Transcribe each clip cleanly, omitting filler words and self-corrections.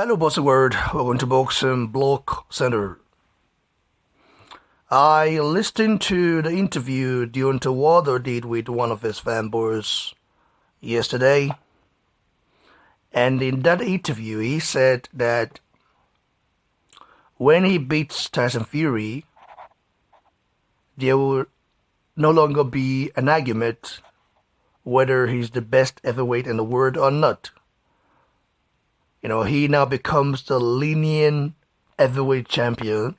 Hello, Bossy World. Welcome to Boxing Block Center. I listened to the interview Deontay did with one of his fanboys yesterday, and in that interview, he said that when he beats Tyson Fury, there will no longer be an argument whether he's the best heavyweight in the world or not. He now becomes the Lineal heavyweight champion,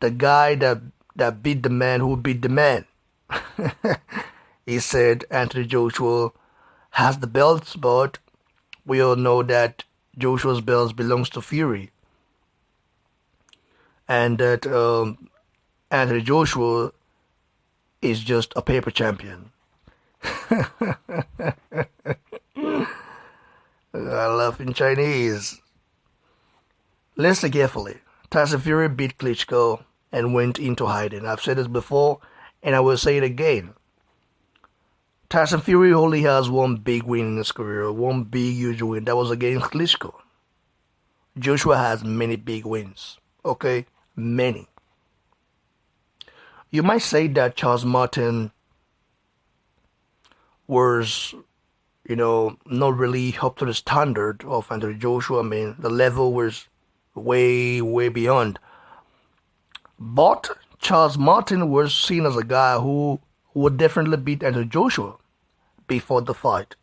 the guy that beat the man who beat the man. He said Anthony Joshua has the belts, but we all know that Joshua's belts belongs to Fury, and that Anthony Joshua is just a paper champion. I laugh in Chinese. Listen carefully. Tyson Fury beat Klitschko and went into hiding. I've said this before, and I will say it again. Tyson Fury only has one big win in his career, one big huge win. That was against Klitschko. Joshua has many big wins. Okay? Many. You might say that Charles Martin was not really up to the standard of Anthony Joshua. I mean, the level was way, way beyond. But Charles Martin was seen as a guy who would definitely beat Anthony Joshua before the fight.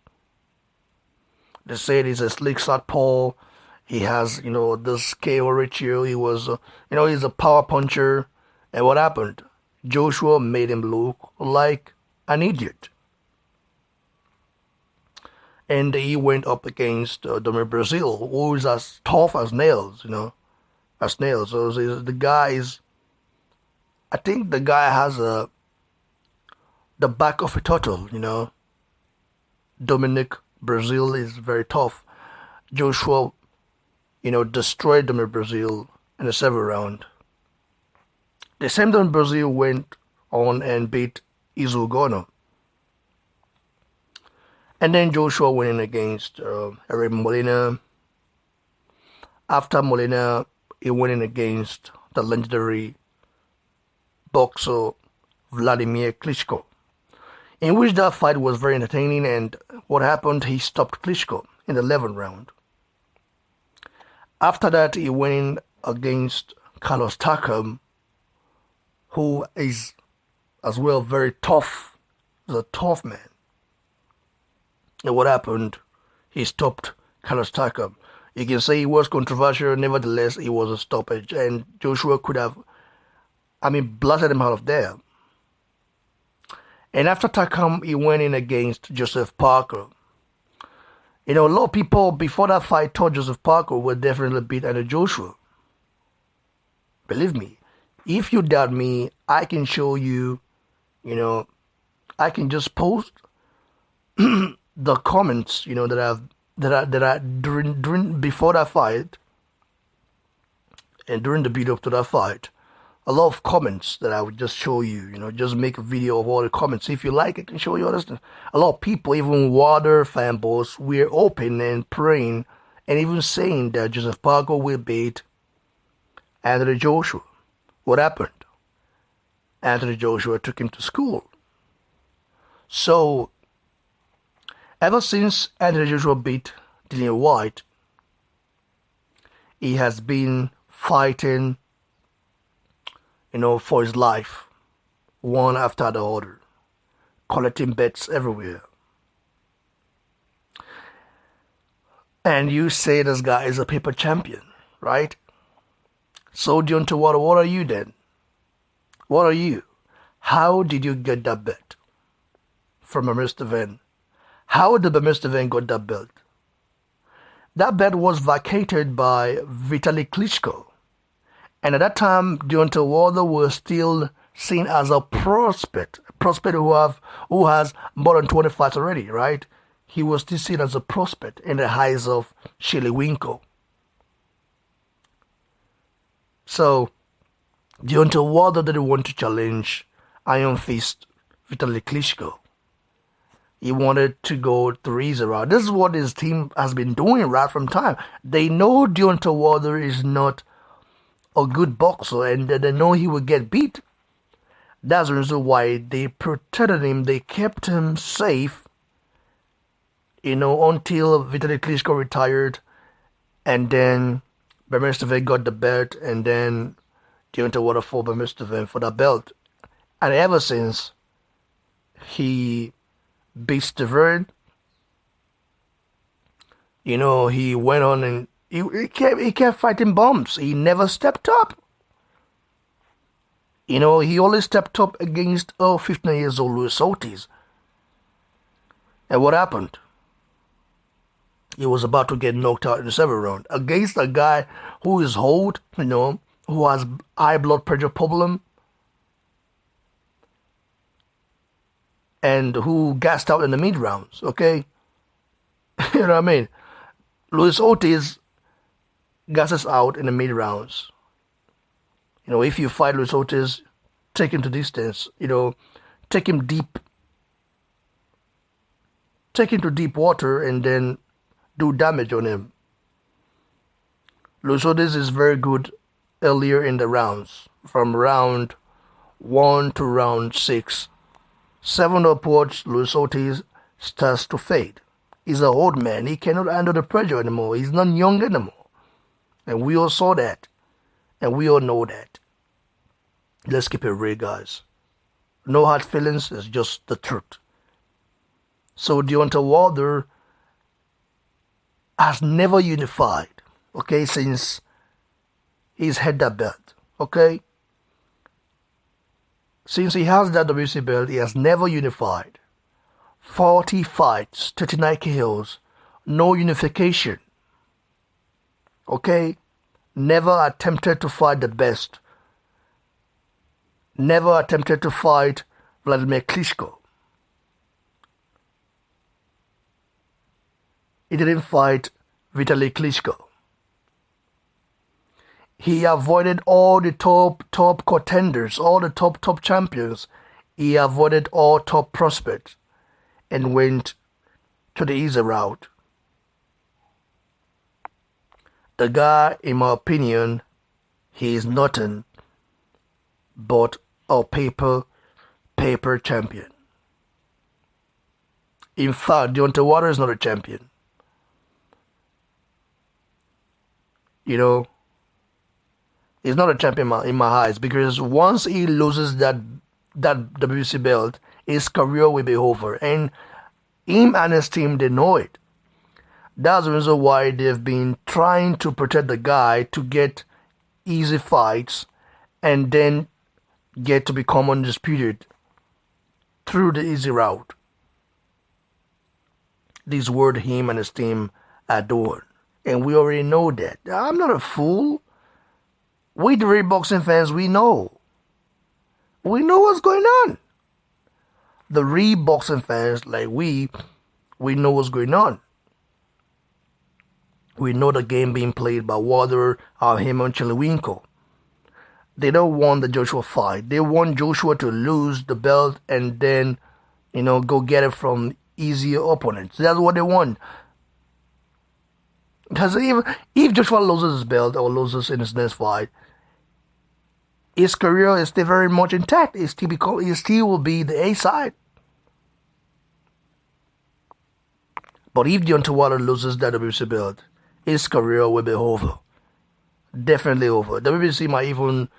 They said he's a slick southpaw. He has, this KO ratio. He was, he's a power puncher. And what happened? Joshua made him look like an idiot. And he went up against Dominic Brazil, who is as tough as nails, as nails. So the guy is, I think the guy has the back of a turtle, Dominic Brazil is very tough. Joshua, destroyed Dominic Brazil in the 7th round. The same Dominic Brazil went on and beat Izugano. And then Joshua went in against Eric Molina. After Molina, he went in against the legendary boxer Vladimir Klitschko, in which that fight was very entertaining. And what happened, he stopped Klitschko in the 11th round. After that, he went in against Carlos Takam, who is as well very tough. He's a tough man. And what happened? He stopped Carlos Takam. You can say he was controversial, nevertheless, it was a stoppage. And Joshua could have, blasted him out of there. And after Takam, he went in against Joseph Parker. A lot of people before that fight thought Joseph Parker would definitely beat Anthony Joshua. Believe me, if you doubt me, I can show you, I can just post the comments, that I during before that fight and during the build up to that fight, a lot of comments that I would just show you, just make a video of all the comments. If you like, I can show you all this. A lot of people, even Wilder fanboys, we're open and praying and even saying that Joseph Parker will beat Anthony Joshua. What happened? Anthony Joshua took him to school. So ever since Anthony Joshua beat Dillian White, he has been fighting, for his life, one after the other, collecting bets everywhere. And you say this guy is a paper champion, right? So Deontay, what are you then? What are you? How did you get that bet from Mr. Van? How did Mr. Van got that belt? That belt was vacated by Vitaly Klitschko. And at that time, Deontay Wilder was still seen as a prospect who has more than 20 fights already, right? He was still seen as a prospect in the eyes of Shelley Winkle. So Deontay Wilder didn't want to challenge Iron Fist Vitaly Klitschko. He wanted to go the easy route. This is what his team has been doing right from time. They know Deontay Wilder is not a good boxer, and they know he will get beat. That's the reason why they protected him. They kept him safe, until Vitaly Klitschko retired, and then Bermestein got the belt, and then Deontay Wilder fought Bermestein for the belt. And ever since, he beat Steven. He went on and he kept fighting bumps. He never stepped up. He only stepped up against 15 years old Luis Ortiz. And what happened? He was about to get knocked out in the 7th round against a guy who is old, who has high blood pressure problem, and who gassed out in the mid rounds. Okay, you know what I mean? Luis Ortiz gasses out in the mid rounds. If you fight Luis Ortiz, take him to distance. Take him deep. Take him to deep water and then do damage on him. Luis Ortiz is very good earlier in the rounds, from round 1 to round 6. 7 upwards, Luis Ortiz starts to fade. He's an old man. He cannot handle the pressure anymore. He's not young anymore. And we all saw that. And we all know that. Let's keep it real, guys. No hard feelings. It's just the truth. So Deontay Wilder has never unified, okay, since he's had that belt, okay? Since he has that WC belt, he has never unified. 40 fights, 39 KOs, no unification, okay? Never attempted to fight the best. Never attempted to fight Vladimir Klitschko. He didn't fight Vitaly Klitschko. He avoided all the top contenders, all the top champions. He avoided all top prospects and went to the easy route. The guy, in my opinion, he is nothing but a paper champion. In fact, Deontay Wilder is not a champion. He's not a champion in my eyes, because once he loses that WC belt, his career will be over. And him and his team, they know it. That's the reason why they've been trying to protect the guy to get easy fights and then get to become undisputed through the easy route. This is what him and his team are doing. And we already know that. I'm not a fool. We, the real boxing fans, we know. We know what's going on. The real boxing fans, like we know what's going on. We know the game being played by Wilder, him and Chiliwinko. They don't want the Joshua fight. They want Joshua to lose the belt and then, go get it from easier opponents. That's what they want. Because if Joshua loses his belt or loses in his next fight, his career is still very much intact. He still will be the A side. But if Deontay Wilder loses that WBC belt, his career will be over. Definitely over. The WBC might even,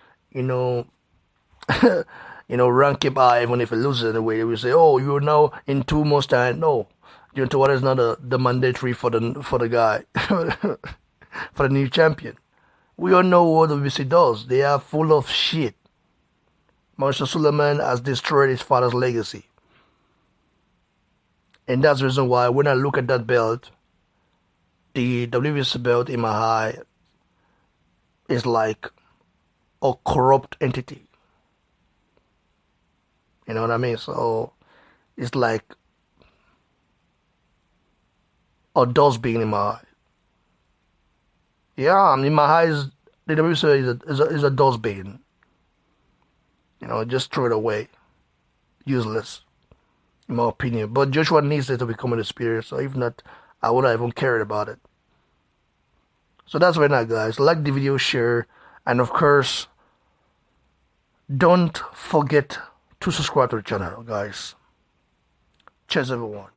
rank him high even if he loses in a way. They will say, "Oh, you're now in 2 months' time." No. Deontay Wilder is not the mandatory for the guy, for the new champion. We all know what the WBC does. They are full of shit. Marshall Suleiman has destroyed his father's legacy. And that's the reason why when I look at that belt, the WBC belt in my eye is like a corrupt entity. You know what I mean? So it's like a dustbin in my eye. Yeah, in my eyes, the WBC is a dustbin. Just throw it away. Useless. in my opinion. But Joshua needs it to become undisputed. So if not, I wouldn't even care about it. So that's right now, guys. Like the video, share, and of course, don't forget to subscribe to the channel, guys. Cheers, everyone.